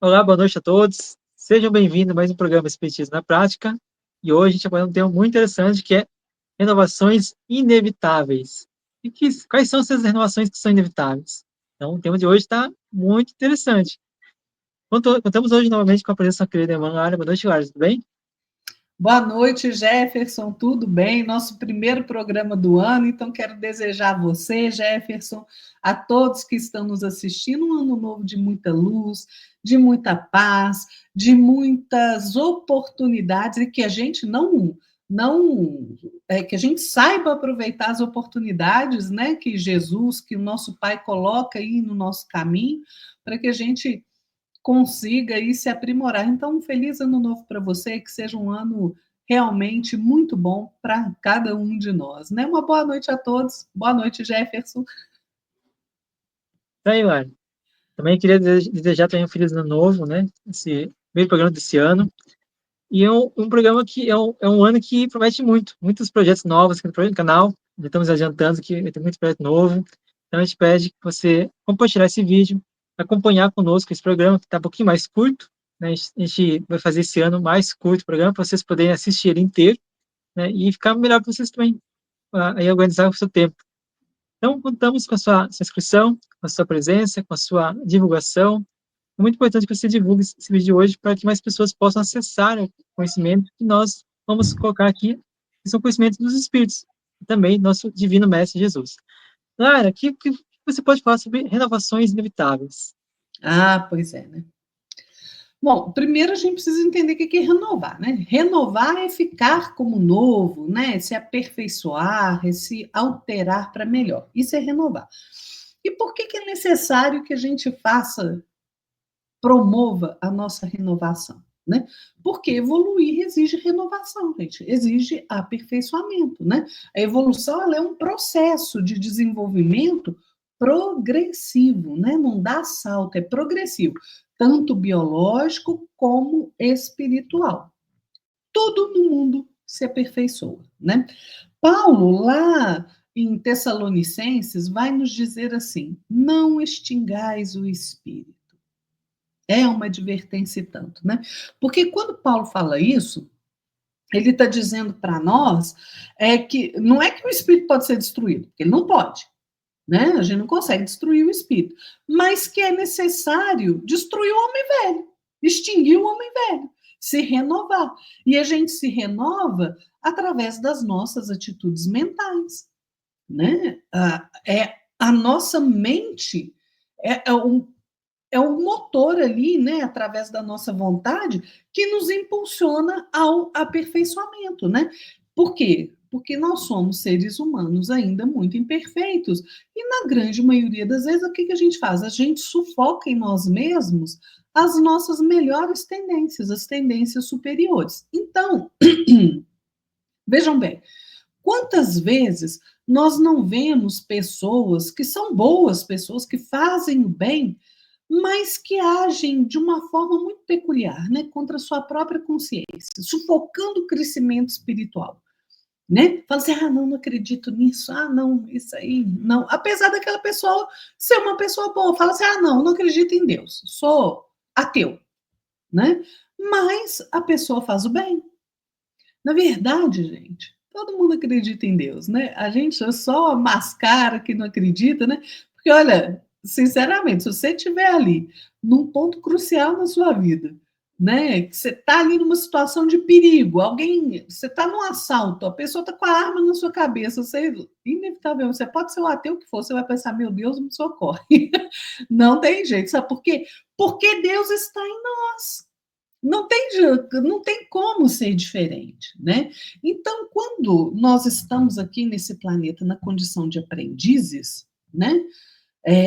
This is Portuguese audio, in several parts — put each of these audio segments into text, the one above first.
Olá, boa noite a todos. Sejam bem-vindos a mais um programa Espiritismo na Prática. E hoje a gente vai falar um tema muito interessante que é renovações inevitáveis. Quais são essas renovações que são inevitáveis? Então, o tema de hoje está muito interessante. Contamos hoje novamente com a presença da querida irmã Lara. Boa noite, Lara, tudo bem? Boa noite, Jefferson, tudo bem? Nosso primeiro programa do ano, então quero desejar a você, Jefferson, a todos que estão nos assistindo, um ano novo de muita luz, de muita paz, de muitas oportunidades e que a gente que a gente saiba aproveitar as oportunidades, né, que Jesus, que o nosso Pai coloca aí no nosso caminho, para que a gente consiga aí se aprimorar. Então, um feliz ano novo para você, que seja um ano realmente muito bom para cada um de nós, né? Uma boa noite a todos. Boa noite, Jefferson. Tá aí, Lara. Também queria desejar também um feliz ano novo, né? Esse primeiro programa desse ano. E é um programa que é um ano que promete muitos projetos novos aqui no canal. Já estamos adiantando que vai ter muito projeto novo. Então a gente pede que você compartilhar esse vídeo, acompanhar conosco esse programa, que está um pouquinho mais curto, né? A gente vai fazer esse ano mais curto o programa, para vocês poderem assistir ele inteiro, né? E ficar melhor para vocês também, aí organizar o seu tempo. Então, contamos com a sua inscrição, com a sua presença, com a sua divulgação. É muito importante que você divulgue esse vídeo de hoje para que mais pessoas possam acessar o conhecimento que nós vamos colocar aqui, que são conhecimentos dos Espíritos, e também nosso Divino Mestre Jesus. Lara, o que você pode falar sobre renovações inevitáveis? Ah, pois é, né? Bom, primeiro a gente precisa entender o que é renovar, né? Renovar é ficar como novo, né? Se aperfeiçoar, é se alterar para melhor. Isso é renovar. E por que é necessário que a gente promova a nossa renovação, né? Porque evoluir exige renovação, gente, exige aperfeiçoamento, né? A evolução ela é um processo de desenvolvimento progressivo, né? Não dá salto, é progressivo, tanto biológico como espiritual. Tudo no mundo se aperfeiçoa, né? Paulo, lá em Tessalonicenses, vai nos dizer assim: não extingais o espírito. É uma advertência e tanto, né? Porque quando Paulo fala isso, ele está dizendo para nós que não é que o espírito pode ser destruído, porque ele não pode, né? A gente não consegue destruir o espírito, mas que é necessário destruir o homem velho, extinguir o homem velho, se renovar. E a gente se renova através das nossas atitudes mentais, né? A nossa mente é o motor ali, né, através da nossa vontade, que nos impulsiona ao aperfeiçoamento, né? Por quê? Porque nós somos seres humanos ainda muito imperfeitos. E na grande maioria das vezes, o que a gente faz? A gente sufoca em nós mesmos as nossas melhores tendências, as tendências superiores. Então, vejam bem, quantas vezes nós não vemos pessoas que são boas pessoas, que fazem o bem, mas que agem de uma forma muito peculiar, né, contra a sua própria consciência, sufocando o crescimento espiritual, né? Fala assim: ah, não acredito nisso, ah, não, isso aí, não. Apesar daquela pessoa ser uma pessoa boa, fala assim: ah, não acredito em Deus, sou ateu, né? Mas a pessoa faz o bem. Na verdade, gente, todo mundo acredita em Deus, né? A gente só mascara que não acredita, né? Porque, olha, sinceramente, se você estiver ali num ponto crucial na sua vida, né? Que você está ali numa situação de perigo, você está num assalto, a pessoa está com a arma na sua cabeça, você, inevitavelmente, você pode ser o ateu que for, você vai pensar: meu Deus, me socorre. Não tem jeito, sabe por quê? Porque Deus está em nós. Não tem como ser diferente, né? Então, quando nós estamos aqui nesse planeta na condição de aprendizes, né?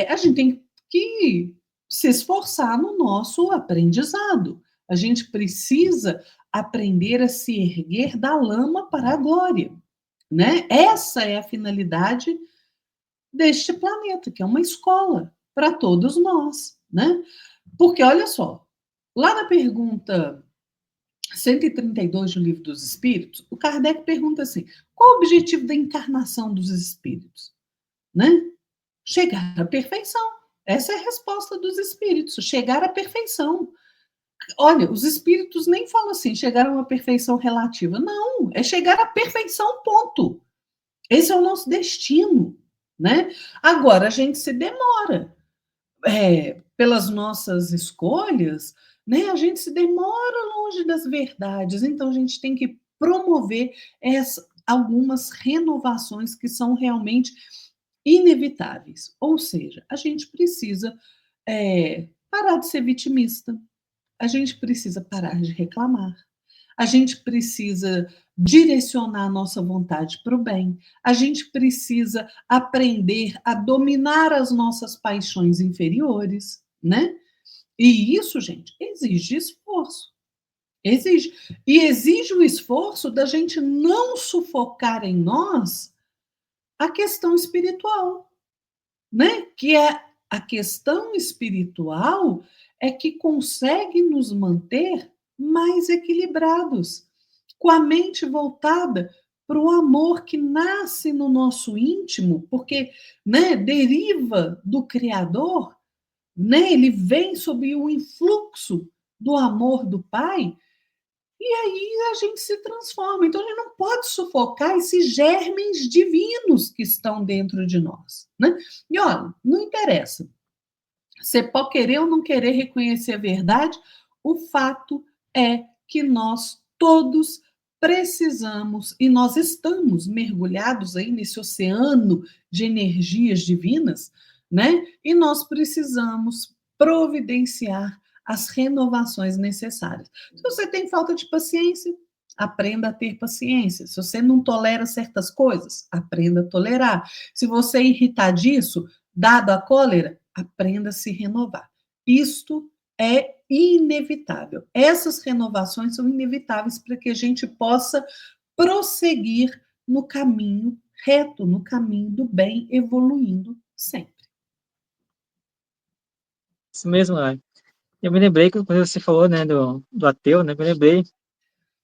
A gente tem que se esforçar no nosso aprendizado. A gente precisa aprender a se erguer da lama para a glória, né? Essa é a finalidade deste planeta, que é uma escola para todos nós, né? Porque olha só, lá na pergunta 132 do Livro dos Espíritos, o Kardec pergunta assim: qual o objetivo da encarnação dos espíritos? Né? Chegar à perfeição. Essa é a resposta dos espíritos: chegar à perfeição. Olha, os espíritos nem falam assim, chegar a uma perfeição relativa. Não, é chegar à perfeição, ponto. Esse é o nosso destino, né? Agora, a gente se demora. Pelas nossas escolhas, né, a gente se demora longe das verdades. Então, a gente tem que promover algumas renovações que são realmente inevitáveis. Ou seja, a gente precisa parar de ser vitimista, a gente precisa parar de reclamar, a gente precisa direcionar a nossa vontade para o bem, a gente precisa aprender a dominar as nossas paixões inferiores, né? E isso, gente, exige esforço. Exige. E exige o esforço da gente não sufocar em nós a questão espiritual, né? Que é a questão espiritual é que consegue nos manter mais equilibrados, com a mente voltada para o amor que nasce no nosso íntimo, porque, né, deriva do Criador, né? Ele vem sob o influxo do amor do Pai. E aí a gente se transforma. Então a gente não pode sufocar esses germes divinos que estão dentro de nós, né? E olha, não interessa. Você pode querer ou não querer reconhecer a verdade, o fato é que nós todos precisamos e nós estamos mergulhados aí nesse oceano de energias divinas, né? E nós precisamos providenciar as renovações necessárias. Se você tem falta de paciência, aprenda a ter paciência. Se você não tolera certas coisas, aprenda a tolerar. Se você é irritadiço, dado a cólera, aprenda a se renovar. Isto é inevitável. Essas renovações são inevitáveis para que a gente possa prosseguir no caminho reto, no caminho do bem, evoluindo sempre. Isso mesmo, Lai. Eu me lembrei, quando você falou, né, do ateu, né, me lembrei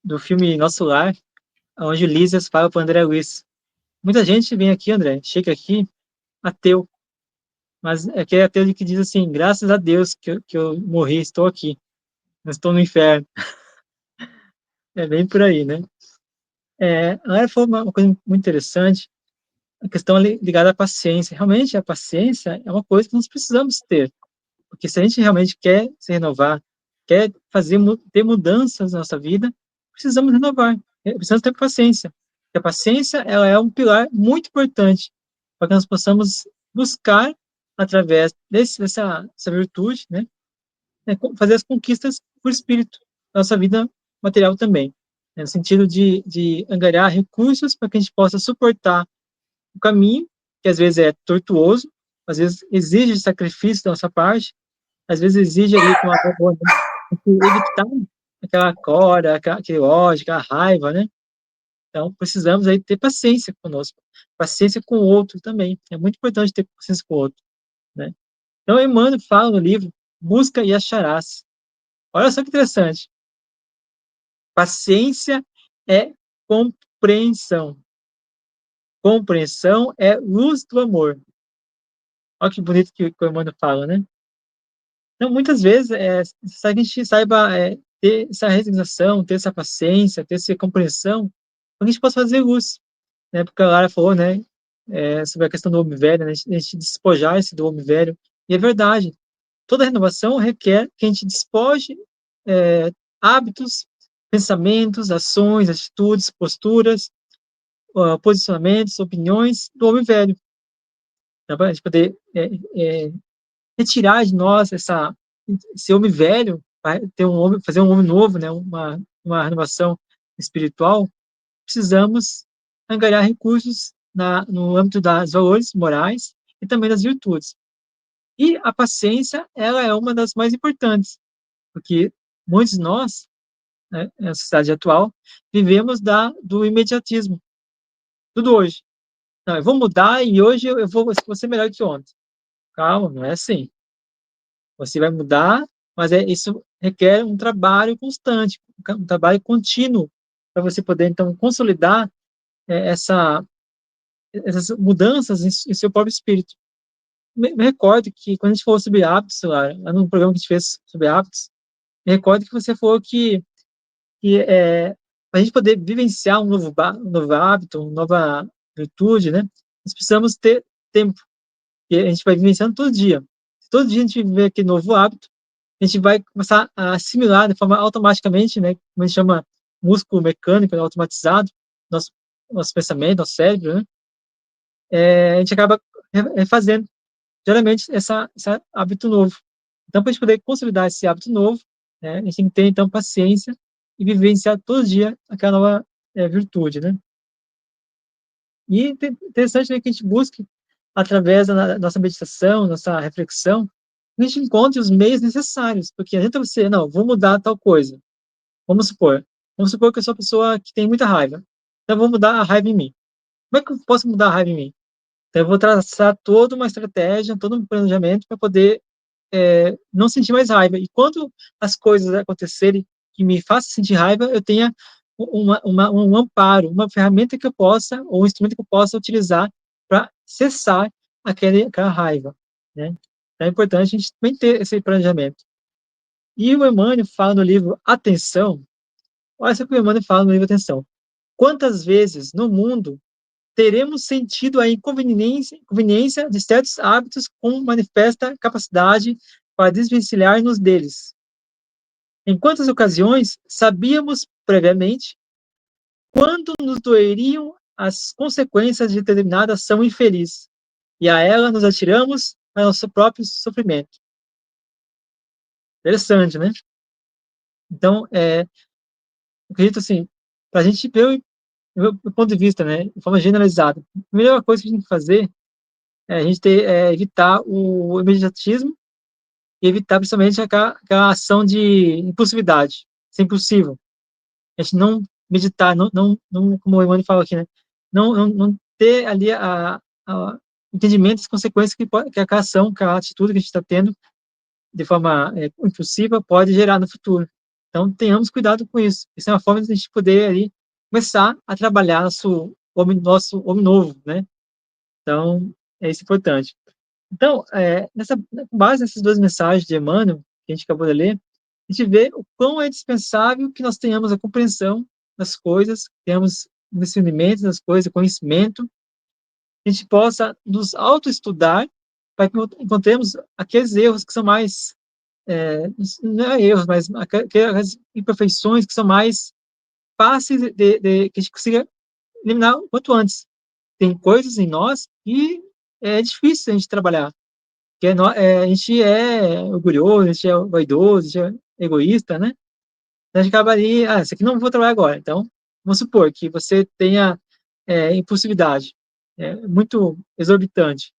do filme Nosso Lar, onde o Lísias fala para o André Luiz. Muita gente vem aqui, André, chega aqui, ateu, mas é aquele ateu que diz assim, graças a Deus que eu morri, estou aqui, não estou no inferno. É bem por aí, né? A Lara falou uma coisa muito interessante, a questão ligada à paciência. Realmente, a paciência é uma coisa que nós precisamos ter, porque se a gente realmente quer se renovar, quer ter mudanças na nossa vida, precisamos renovar, precisamos ter paciência. E a paciência, ela é um pilar muito importante para que nós possamos buscar, através dessa virtude, fazer as conquistas por espírito, da nossa vida material também, né, no sentido de angariar recursos para que a gente possa suportar o caminho, que às vezes é tortuoso, às vezes exige sacrifício da nossa parte, às vezes exige ali com a boa, né, evitar aquela cora, aquele ódio, aquela raiva, né? Então, precisamos aí ter paciência conosco, paciência com o outro também. É muito importante ter paciência com o outro, né? Então, Emmanuel fala no livro, busca e acharás. Olha só que interessante. Paciência é compreensão. Compreensão é luz do amor. Olha que bonito que o Emmanuel fala, né? Então, muitas vezes, se a gente saiba ter essa resignação, ter essa paciência, ter essa compreensão, a gente possa fazer luz, né? Porque a Lara falou, né, sobre a questão do homem velho, né? A gente despojar-se do homem velho. E é verdade. Toda renovação requer que a gente despoje hábitos, pensamentos, ações, atitudes, posturas, posicionamentos, opiniões do homem velho, para a gente poder retirar de nós esse homem velho, fazer um homem novo, né, uma renovação espiritual. Precisamos angariar recursos no âmbito dos valores morais e também das virtudes. E a paciência, ela é uma das mais importantes, porque muitos de nós, né, na sociedade atual, vivemos do imediatismo, tudo hoje. Não, eu vou mudar e hoje eu vou ser melhor que ontem. Calma, não é assim. Você vai mudar, mas isso requer um trabalho constante, um trabalho contínuo, para você poder, então, consolidar essas mudanças em seu próprio espírito. Me recordo que, quando a gente falou sobre hábitos, lá no programa que a gente fez sobre hábitos, Me recordo que você falou que para a gente poder vivenciar um novo hábito, uma nova virtude, né? Nós precisamos ter tempo, que a gente vai vivenciando todo dia. Se todo dia a gente viver aquele novo hábito, a gente vai começar a assimilar de forma automaticamente, né? Como a gente chama músculo mecânico, né, automatizado, nosso, nosso pensamento, nosso cérebro, né? A gente acaba fazendo, geralmente, esse hábito novo. Então, para a gente poder consolidar esse hábito novo, né, a gente tem que ter, então, paciência e vivenciar todo dia aquela nova virtude, né? E interessante, né, que a gente busque, através da nossa meditação, nossa reflexão, a gente encontre os meios necessários, porque a gente você, não, vou mudar tal coisa. Vamos supor que eu sou uma pessoa que tem muita raiva. Então, eu vou mudar a raiva em mim. Como é que eu posso mudar a raiva em mim? Então, eu vou traçar toda uma estratégia, todo um planejamento para poder não sentir mais raiva. E quando as coisas acontecerem que me façam sentir raiva, eu tenha um amparo, uma ferramenta que eu possa, ou um instrumento que eu possa utilizar para cessar aquela raiva, né? Então, é importante a gente também ter esse planejamento. E o Emmanuel fala no livro Atenção, olha só o que o Emmanuel fala no livro Atenção. Quantas vezes no mundo teremos sentido a inconveniência de certos hábitos com manifesta capacidade para desvencilhar-nos deles? Em quantas ocasiões sabíamos previamente quando nos doeriam as consequências de determinada ação infeliz, e a ela nos atiramos para nosso próprio sofrimento? Interessante, né? Então, eu acredito assim, para a gente ver o ponto de vista, né, de forma generalizada, a melhor coisa que a gente tem que fazer a gente evitar o imediatismo e evitar principalmente aquela ação de impulsividade. Isso é impossível. A gente não meditar, não como o Emmanuel fala aqui, né? Não ter ali entendimento das consequências que aquela ação, aquela atitude que a gente está tendo de forma impulsiva pode gerar no futuro. Então, tenhamos cuidado com isso. Isso é uma forma de a gente poder ali começar a trabalhar nosso homem novo, né? Então, é isso importante. Então, com base nessas duas mensagens de Emmanuel, que a gente acabou de ler, a gente vê o quão é dispensável que nós tenhamos a compreensão das coisas, tenhamos discernimento das coisas, conhecimento, a gente possa nos autoestudar para que encontremos aqueles erros que são mais, não é erros, mas aquelas imperfeições que são mais fáceis que a gente consiga eliminar o quanto antes. Tem coisas em nós que é difícil a gente trabalhar, a gente é orgulhoso, a gente é vaidoso, a gente é egoísta, né? Então, a gente acaba ali, isso aqui não vou trabalhar agora. Então, vamos supor que você tenha impulsividade muito exorbitante.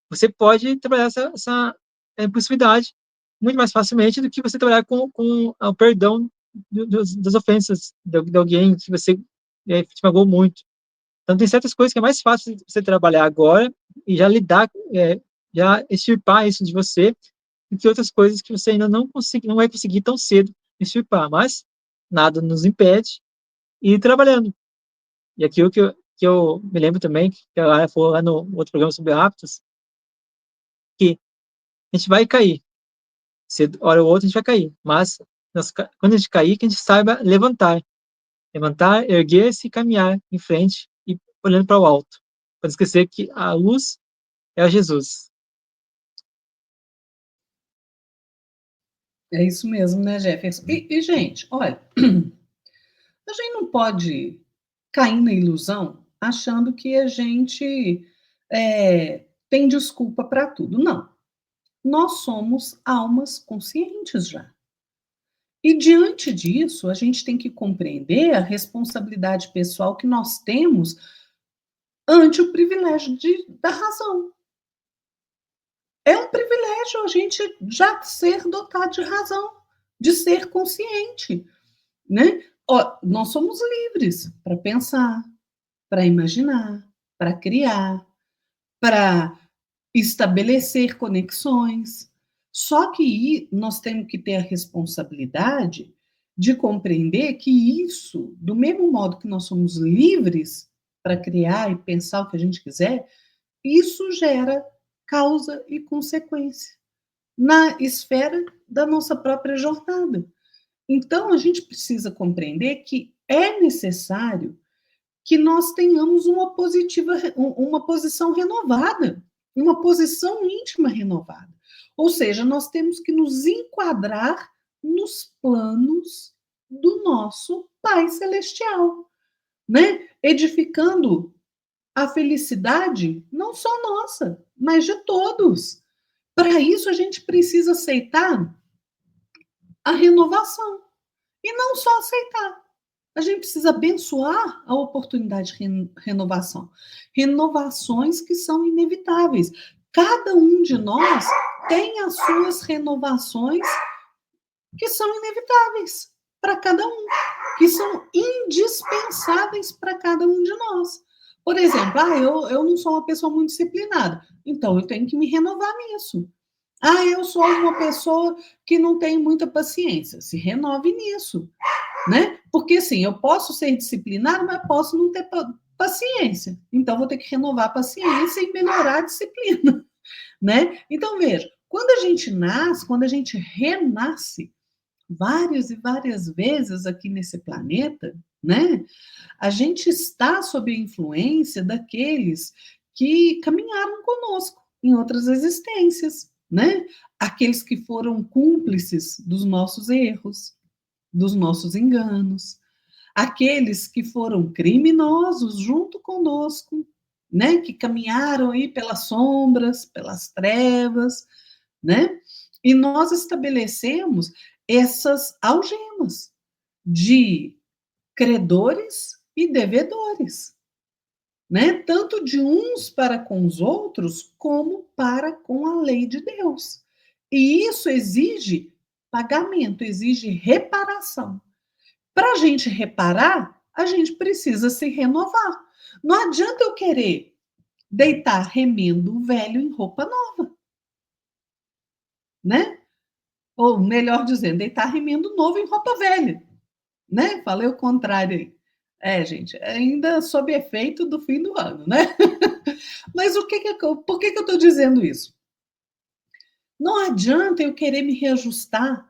Você pode trabalhar essa impulsividade muito mais facilmente do que você trabalhar com o perdão das ofensas de alguém que você te magoou muito. Então, tem certas coisas que é mais fácil você trabalhar agora e já lidar, já extirpar isso de você, do que outras coisas que você ainda não vai conseguir tão cedo extirpar. Mas nada nos impede de ir trabalhando. E aquilo que eu me lembro também, que a Lara falou lá no outro programa sobre hábitos, que a gente vai cair. Cedo, hora ou outra a gente vai cair. Mas quando a gente cair, que a gente saiba levantar. Levantar, erguer-se e caminhar em frente e olhando para o alto. Para não esquecer que a luz é Jesus. É isso mesmo, né, Jefferson? Gente, olha, a gente não pode cair na ilusão achando que a gente tem desculpa para tudo. Não. Nós somos almas conscientes já. E diante disso, a gente tem que compreender a responsabilidade pessoal que nós temos ante o privilégio da razão. É um privilégio a gente já ser dotado de razão, de ser consciente, né? Nós somos livres para pensar, para imaginar, para criar, para estabelecer conexões. Só que nós temos que ter a responsabilidade de compreender que isso, do mesmo modo que nós somos livres para criar e pensar o que a gente quiser, isso gera causa e consequência. na esfera da nossa própria jornada. Então, a gente precisa compreender que é necessário que nós tenhamos uma posição renovada, uma posição íntima renovada. Ou seja, nós temos que nos enquadrar nos planos do nosso Pai Celestial, né? Edificando a felicidade não só nossa, mas de todos. Para isso, a gente precisa aceitar a renovação. E não só aceitar. A gente precisa abençoar a oportunidade de renovação. Renovações que são inevitáveis. Cada um de nós tem as suas renovações que são inevitáveis para cada um, que são indispensáveis para cada um de nós. Por exemplo, eu não sou uma pessoa muito disciplinada, então eu tenho que me renovar nisso. Eu sou uma pessoa que não tem muita paciência, se renove nisso, né? Porque assim, eu posso ser disciplinado, mas posso não ter paciência. Então vou ter que renovar a paciência e melhorar a disciplina, né? Então veja, quando a gente nasce, quando a gente renasce várias e várias vezes aqui nesse planeta, né? A gente está sob a influência daqueles que caminharam conosco em outras existências, né? Aqueles que foram cúmplices dos nossos erros, dos nossos enganos, aqueles que foram criminosos junto conosco, né? Que caminharam aí pelas sombras, pelas trevas, né? E nós estabelecemos essas algemas de credores e devedores, né? Tanto de uns para com os outros, como para com a lei de Deus. E isso exige pagamento, exige reparação. Para a gente reparar, a gente precisa se renovar. Não adianta eu querer deitar remendo velho em roupa nova, né? Ou melhor dizendo, deitar remendo novo em roupa velha, né? Falei o contrário aí. Gente, ainda sob efeito do fim do ano, né? Mas por que eu estou dizendo isso? Não adianta eu querer me reajustar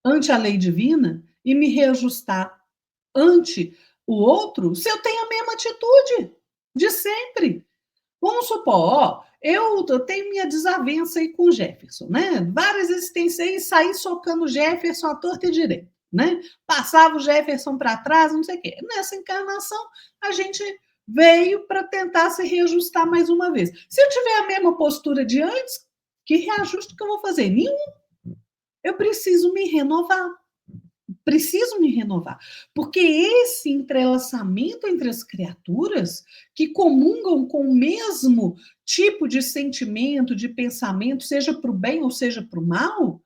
ante a lei divina e me reajustar ante o outro se eu tenho a mesma atitude de sempre. Vamos supor, eu tenho minha desavença aí com o Jefferson, né? Várias existências aí, saí socando o Jefferson à torta e direita, né? Passava o Jefferson para trás, não sei o quê. Nessa encarnação, a gente veio para tentar se reajustar mais uma vez. Se eu tiver a mesma postura de antes, que reajuste que eu vou fazer? Nenhum. Eu preciso me renovar. Preciso me renovar, porque esse entrelaçamento entre as criaturas que comungam com o mesmo tipo de sentimento, de pensamento, seja para o bem ou seja para o mal,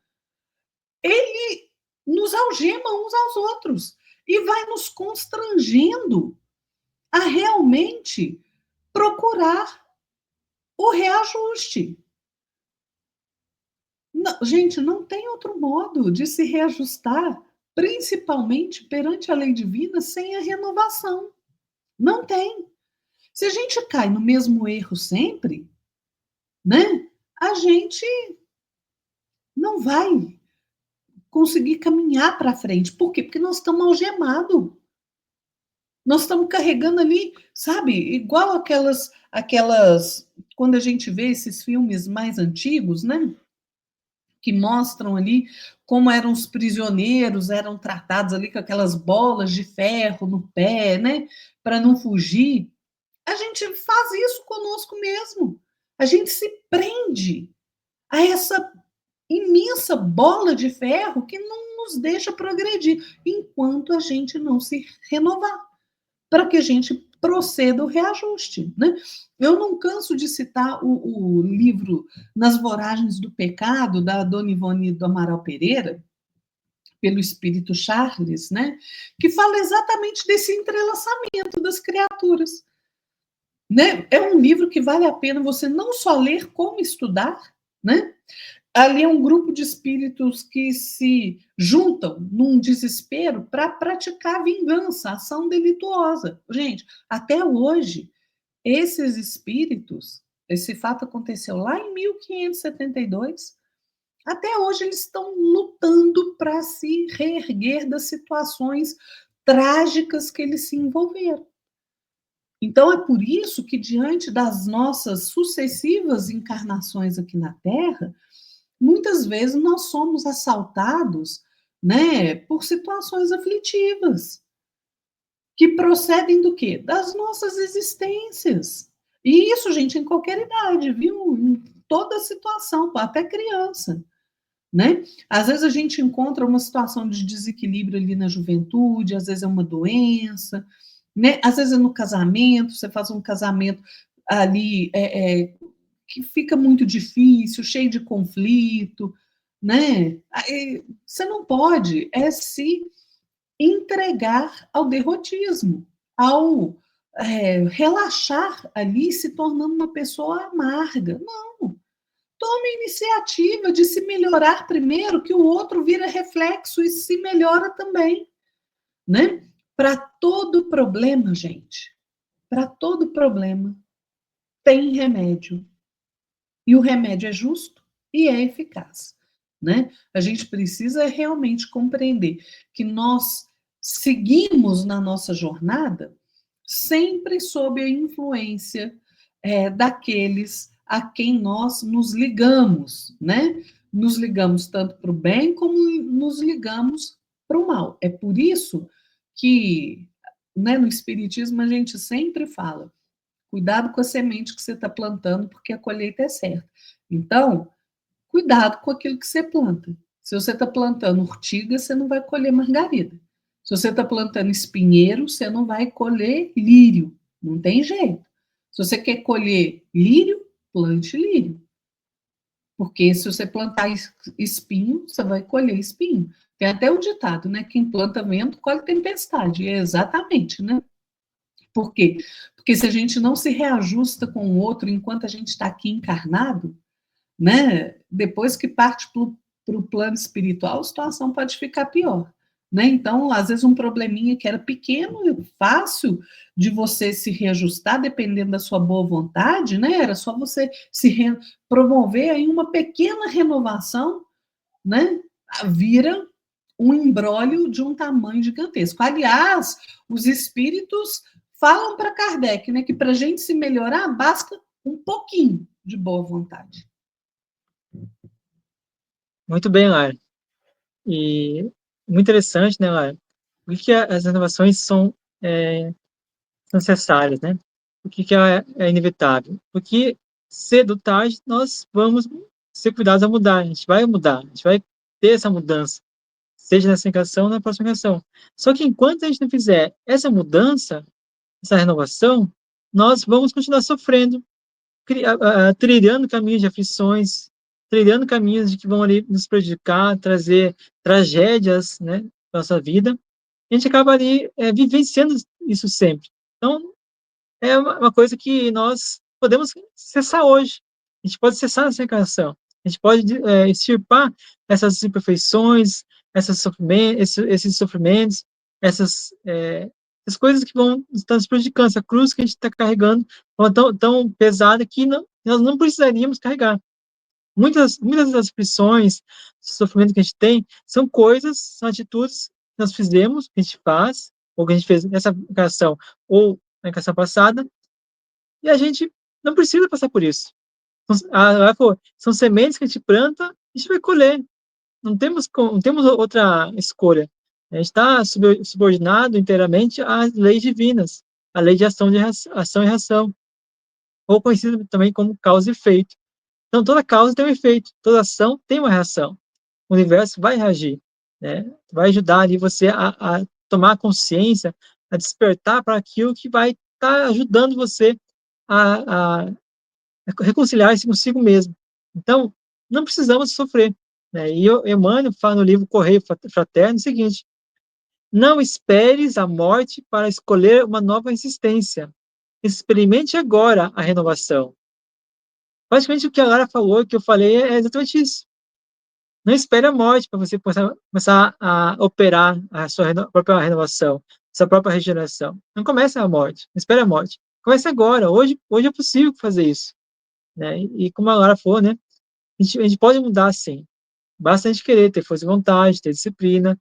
ele nos algema uns aos outros e vai nos constrangendo a realmente procurar o reajuste. Não, gente, não tem outro modo de se reajustar, principalmente perante a lei divina, sem a renovação. Não tem. Se a gente cai no mesmo erro sempre, né? A gente não vai conseguir caminhar para frente. Por quê? Porque nós estamos algemados. Nós estamos carregando ali, sabe, igual aquelas quando a gente vê esses filmes mais antigos, né? Que mostram ali como eram os prisioneiros, eram tratados ali com aquelas bolas de ferro no pé, né? Para não fugir. A gente faz isso conosco mesmo. A gente se prende a essa imensa bola de ferro que não nos deixa progredir enquanto a gente não se renovar, para que a gente proceda o reajuste, né? Eu não canso de citar o livro Nas Voragens do Pecado, da Dona Ivone do Amaral Pereira, pelo Espírito Charles, né? Que fala exatamente desse entrelaçamento das criaturas. Né? É um livro que vale a pena você não só ler, como estudar, né? Ali é um grupo de espíritos que se juntam num desespero para praticar vingança, ação delituosa. Gente, até hoje, esses espíritos, esse fato aconteceu lá em 1572, Até hoje eles estão lutando para se reerguer das situações trágicas que eles se envolveram. Então é por isso que, diante das nossas sucessivas encarnações aqui na Terra, muitas vezes nós somos assaltados, né, por situações aflitivas, que procedem do quê? Das nossas existências. E isso, gente, em qualquer idade, viu? Em toda situação, até criança, né? Às vezes a gente encontra uma situação de desequilíbrio ali na juventude, às vezes é uma doença, né? Às vezes é no casamento, você faz um casamento ali que fica muito difícil, cheio de conflito, né? Aí, você não pode se entregar ao derrotismo, ao relaxar ali, se tornando uma pessoa amarga. Não. Tome a iniciativa de se melhorar primeiro, que o outro vira reflexo e se melhora também, né? Para todo problema, gente, para todo problema tem remédio. E o remédio é justo e é eficaz, né? A gente precisa realmente compreender que nós seguimos na nossa jornada sempre sob a influência daqueles a quem nós nos ligamos, né? Nos ligamos tanto para o bem como nos ligamos para o mal. É por isso que, né, no Espiritismo a gente sempre fala: cuidado com a semente que você está plantando, porque a colheita é certa. Então, cuidado com aquilo que você planta. Se você está plantando urtiga, você não vai colher margarida. Se você está plantando espinheiro, você não vai colher lírio. Não tem jeito. Se você quer colher lírio, plante lírio. Porque se você plantar espinho, você vai colher espinho. Tem até o ditado, né? Quem planta vento, colhe tempestade. E é exatamente, né? Por quê? Porque se a gente não se reajusta com o outro enquanto a gente está aqui encarnado, né? Depois que parte para o plano espiritual, a situação pode ficar pior. Né? Então, às vezes, um probleminha que era pequeno e fácil de você se reajustar, dependendo da sua boa vontade, né? Era só você promover aí uma pequena renovação, né? Vira um imbróglio de um tamanho gigantesco. Aliás, os espíritos falam para Kardec, né, que para a gente se melhorar, basta um pouquinho de boa vontade. Muito bem, Lara. E muito interessante, né, Lara? Por que as renovações são necessárias, né? Por que é inevitável? Porque cedo ou tarde nós vamos ser cuidados a mudar, a gente vai mudar, a gente vai ter essa mudança, seja nessa encarnação ou na próxima encarnação. Só que enquanto a gente não fizer essa mudança, essa renovação, nós vamos continuar sofrendo, trilhando caminhos de aflições, trilhando caminhos de que vão ali nos prejudicar, trazer tragédias, né, para nossa vida. A gente acaba ali vivenciando isso sempre. Então, é uma coisa que nós podemos cessar hoje. A gente pode cessar essa encarnação. A gente pode extirpar essas imperfeições, esses sofrimentos, essas coisas que vão estar nos prejudicando, essa cruz que a gente está carregando, tão pesada que nós não precisaríamos carregar. Muitas das aflições, sofrimento que a gente tem, são coisas, são atitudes que nós fizemos, que a gente faz, ou que a gente fez nessa encarnação, ou na encarnação passada, e a gente não precisa passar por isso. São sementes que a gente planta, a gente vai colher. Não temos outra escolha. A gente está subordinado inteiramente às leis divinas, à lei de ação e reação, ou conhecida também como causa e efeito. Então, toda causa tem um efeito, toda ação tem uma reação. O universo vai reagir, né? Vai ajudar ali você a tomar consciência, a despertar para aquilo que vai estar ajudando você a reconciliar-se consigo mesmo. Então, não precisamos sofrer. Né? E Emmanuel fala no livro Correio Fraterno o seguinte: não esperes a morte para escolher uma nova existência. Experimente agora a renovação. Basicamente, o que a Lara falou, o que eu falei, é exatamente isso. Não espere a morte para você começar a operar a sua própria renovação, a sua própria regeneração. Não comece a morte, não espere a morte. Comece agora. Hoje é possível fazer isso. Né? E como a Lara falou, né? A gente pode mudar sim. basta a gente querer, ter força de vontade, ter disciplina,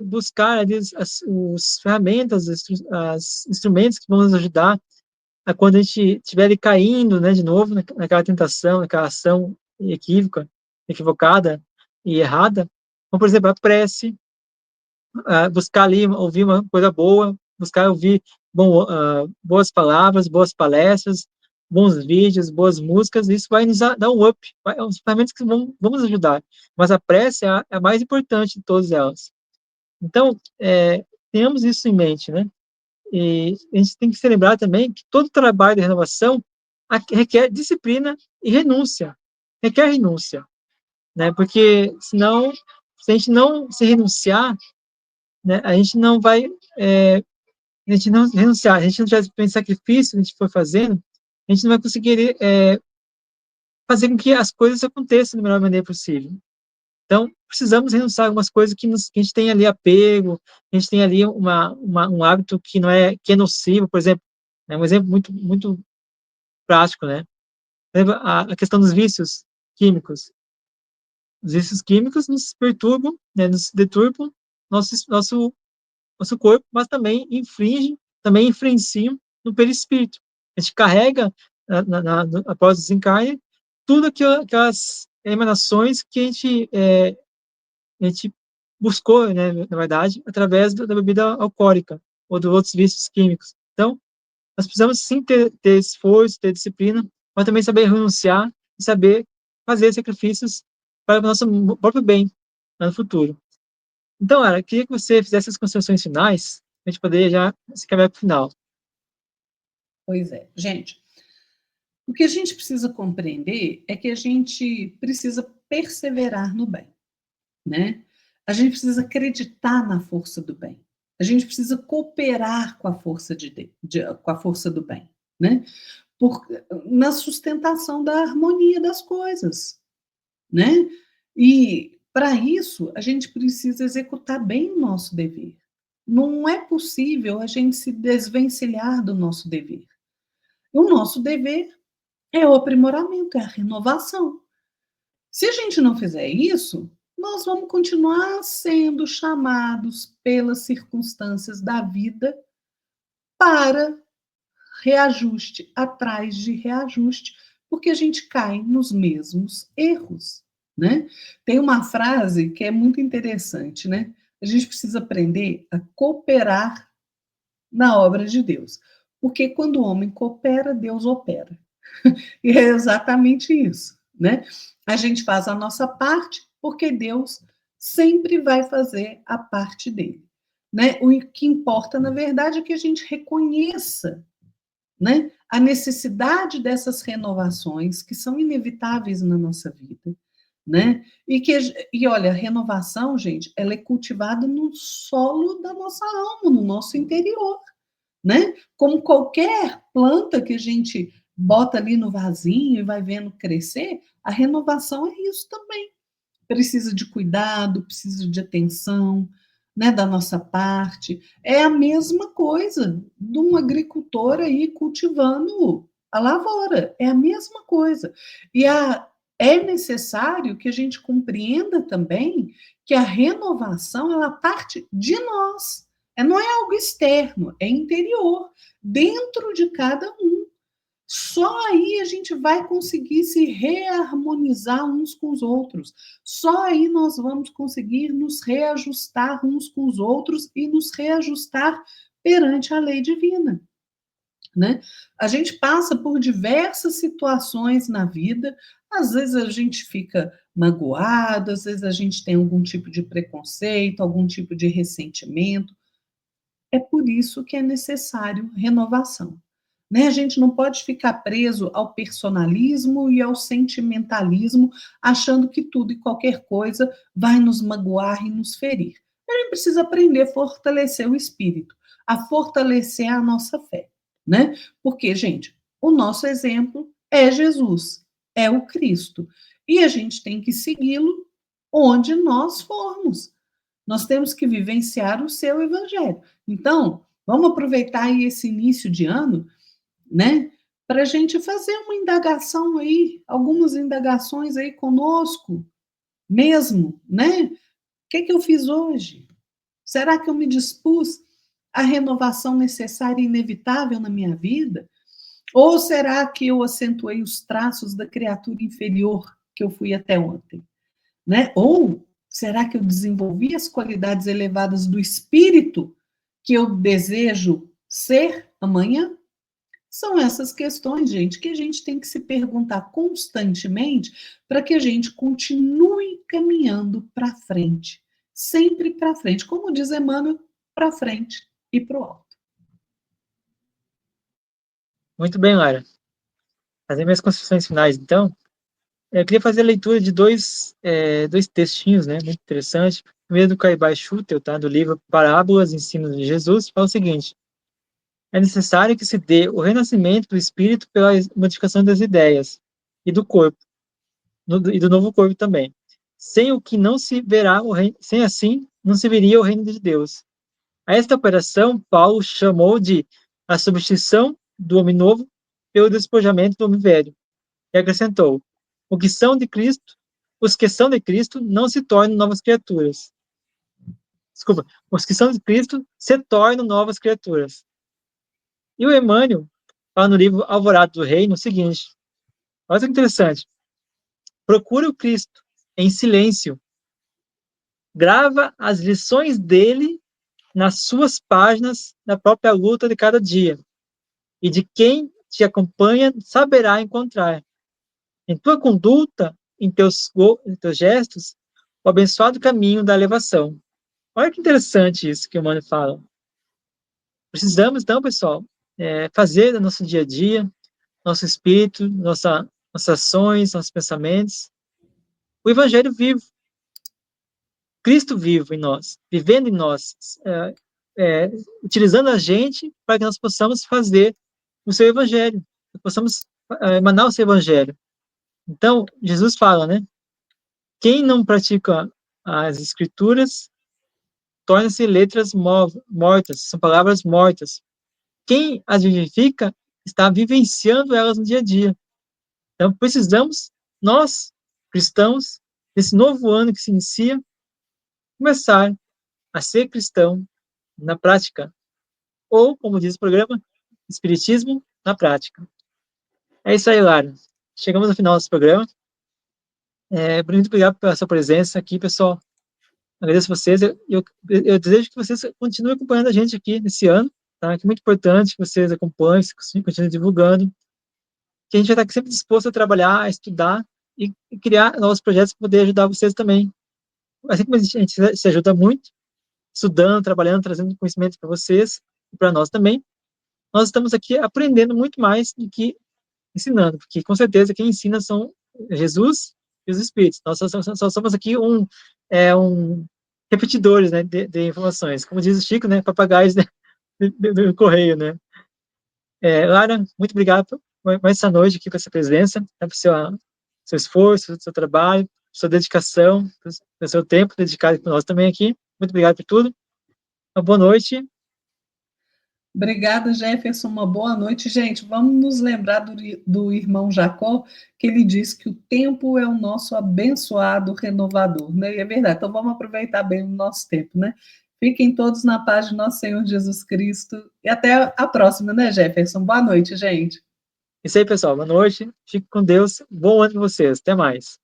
buscar ali as ferramentas, os instrumentos que vão nos ajudar a quando a gente estiver ali caindo, né, de novo, naquela tentação, naquela ação equivocada e errada. Como, por exemplo, a prece, buscar ali ouvir uma coisa boa, buscar ouvir boas palavras, boas palestras, bons vídeos, boas músicas, isso vai nos dar um up, são ferramentas que vão nos ajudar, mas a prece é a mais importante de todas elas. Então, tenhamos isso em mente, né? E a gente tem que se lembrar também que todo trabalho de renovação requer disciplina e renúncia, requer renúncia, né? Porque senão, se a gente não se renunciar, né, a gente não vai, a gente não renunciar, a gente não tiver esse sacrifício que a gente for fazendo, a gente não vai conseguir fazer com que as coisas aconteçam da melhor maneira possível. Então, precisamos renunciar a algumas coisas que a gente tem ali apego, a gente tem ali um hábito que é nocivo, por exemplo, um exemplo muito, muito prático, né? A questão dos vícios químicos. Os vícios químicos nos perturbam, né, nos deturbam nosso corpo, mas também influenciam no perispírito. A gente carrega, após o desencarne, tudo aquelas emanações que a gente buscou, né, na verdade, através da bebida alcoólica ou de outros vícios químicos. Então, nós precisamos sim ter esforço, ter disciplina, mas também saber renunciar e saber fazer sacrifícios para o nosso próprio bem no futuro. Então, Ara, eu queria que você fizesse as considerações finais, para a gente poder já se caminhar para o final. Pois é. Gente, o que a gente precisa compreender é que a gente precisa perseverar no bem, né? A gente precisa acreditar na força do bem. A gente precisa cooperar com a força com a força do bem, né? Na sustentação da harmonia das coisas, né? E para isso a gente precisa executar bem o nosso dever. Não é possível a gente se desvencilhar do nosso dever. O nosso dever é o aprimoramento, é a renovação. Se a gente não fizer isso, nós vamos continuar sendo chamados pelas circunstâncias da vida para reajuste atrás de reajuste, porque a gente cai nos mesmos erros, né? Tem uma frase que é muito interessante, né? A gente precisa aprender a cooperar na obra de Deus, porque quando o homem coopera, Deus opera. E é exatamente isso, né? A gente faz a nossa parte, porque Deus sempre vai fazer a parte dele, né? O que importa, na verdade, é que a gente reconheça, né, a necessidade dessas renovações que são inevitáveis na nossa vida, né? E olha, a renovação, gente, ela é cultivada no solo da nossa alma, no nosso interior, né? Como qualquer planta que a gente bota ali no vasinho e vai vendo crescer, a renovação é isso também. Precisa de cuidado, precisa de atenção, né, da nossa parte. É a mesma coisa de um agricultor aí cultivando a lavoura, é a mesma coisa. É necessário que a gente compreenda também que a renovação ela parte de nós. Não é algo externo, é interior, dentro de cada um. Só aí a gente vai conseguir se reharmonizar uns com os outros. Só aí nós vamos conseguir nos reajustar uns com os outros e nos reajustar perante a lei divina, né? A gente passa por diversas situações na vida, às vezes a gente fica magoado, às vezes a gente tem algum tipo de preconceito, algum tipo de ressentimento. É por isso que é necessário renovação, né? A gente não pode ficar preso ao personalismo e ao sentimentalismo, achando que tudo e qualquer coisa vai nos magoar e nos ferir. A gente precisa aprender a fortalecer o espírito, a fortalecer a nossa fé, né? Porque, gente, o nosso exemplo é Jesus, é o Cristo, e a gente tem que segui-lo onde nós formos. Nós temos que vivenciar o seu evangelho. Então, vamos aproveitar aí esse início de ano, né, para a gente fazer uma indagação aí, algumas indagações aí conosco, mesmo, né? O que eu fiz hoje? Será que eu me dispus à renovação necessária e inevitável na minha vida? Ou será que eu acentuei os traços da criatura inferior que eu fui até ontem? Né? Ou será que eu desenvolvi as qualidades elevadas do espírito que eu desejo ser amanhã? São essas questões, gente, que a gente tem que se perguntar constantemente para que a gente continue caminhando para frente, sempre para frente, como diz Emmanuel, para frente e para o alto. Muito bem, Lara. Fazer minhas considerações finais, então. Eu queria fazer a leitura de dois textinhos, né, muito interessantes. Primeiro do Caibai Schutel, tá, do livro Parábolas e Ensinos de Jesus, fala o seguinte: é necessário que se dê o renascimento do espírito pela modificação das ideias e do corpo, e do novo corpo também. Sem o que não se verá o reino, sem assim não se veria o reino de Deus. A esta operação Paulo chamou de a substituição do homem novo pelo despojamento do homem velho. E acrescentou: o que são de Cristo, os que são de Cristo não se tornam novas criaturas. Desculpa, os que são de Cristo se tornam novas criaturas. E o Emmanuel fala no livro Alvorada do Reino o seguinte: olha que interessante. Procura o Cristo em silêncio, grava as lições dele nas suas páginas da própria luta de cada dia, e de quem te acompanha saberá encontrar. Em tua conduta, em teus gestos, o abençoado caminho da elevação. Olha que interessante isso que o Mano fala. Precisamos, então, pessoal, fazer no nosso dia a dia, nosso espírito, nossas ações, nossos pensamentos, o Evangelho vivo, Cristo vivo em nós, vivendo em nós, utilizando a gente para que nós possamos fazer o seu Evangelho, possamos emanar o seu Evangelho. Então, Jesus fala, né? Quem não pratica as Escrituras torna-se letras mortas, são palavras mortas. Quem as vivifica está vivenciando elas no dia a dia. Então, precisamos, nós, cristãos, nesse novo ano que se inicia, começar a ser cristão na prática. Ou, como diz o programa, Espiritismo na prática. É isso aí, Lara. Chegamos ao final desse programa. Muito obrigado pela sua presença aqui, pessoal. Agradeço vocês. Eu desejo que vocês continuem acompanhando a gente aqui nesse ano, tá? Que é muito importante que vocês acompanhem, continuem divulgando, que a gente vai estar sempre disposto a trabalhar, a estudar e criar novos projetos para poder ajudar vocês também. Assim como a gente se ajuda muito, estudando, trabalhando, trazendo conhecimento para vocês e para nós também, nós estamos aqui aprendendo muito mais do que ensinando, porque com certeza quem ensina são Jesus e os Espíritos. Nós só somos aqui um repetidores, né, de informações. Como diz o Chico, né, papagaios do correio, né. Lara, muito obrigado por mais essa noite aqui, por essa presença, né, por seu esforço, seu trabalho, sua dedicação, pelo seu tempo dedicado para nós também aqui. Muito obrigado por tudo. Uma boa noite. Obrigada, Jefferson. Uma boa noite, gente. Vamos nos lembrar do irmão Jacó, que ele diz que o tempo é o nosso abençoado renovador, né? E é verdade. Então vamos aproveitar bem o nosso tempo, né? Fiquem todos na paz de nosso Senhor Jesus Cristo. E até a próxima, né, Jefferson? Boa noite, gente. Isso aí, pessoal. Boa noite. Fique com Deus. Bom ano para vocês. Até mais.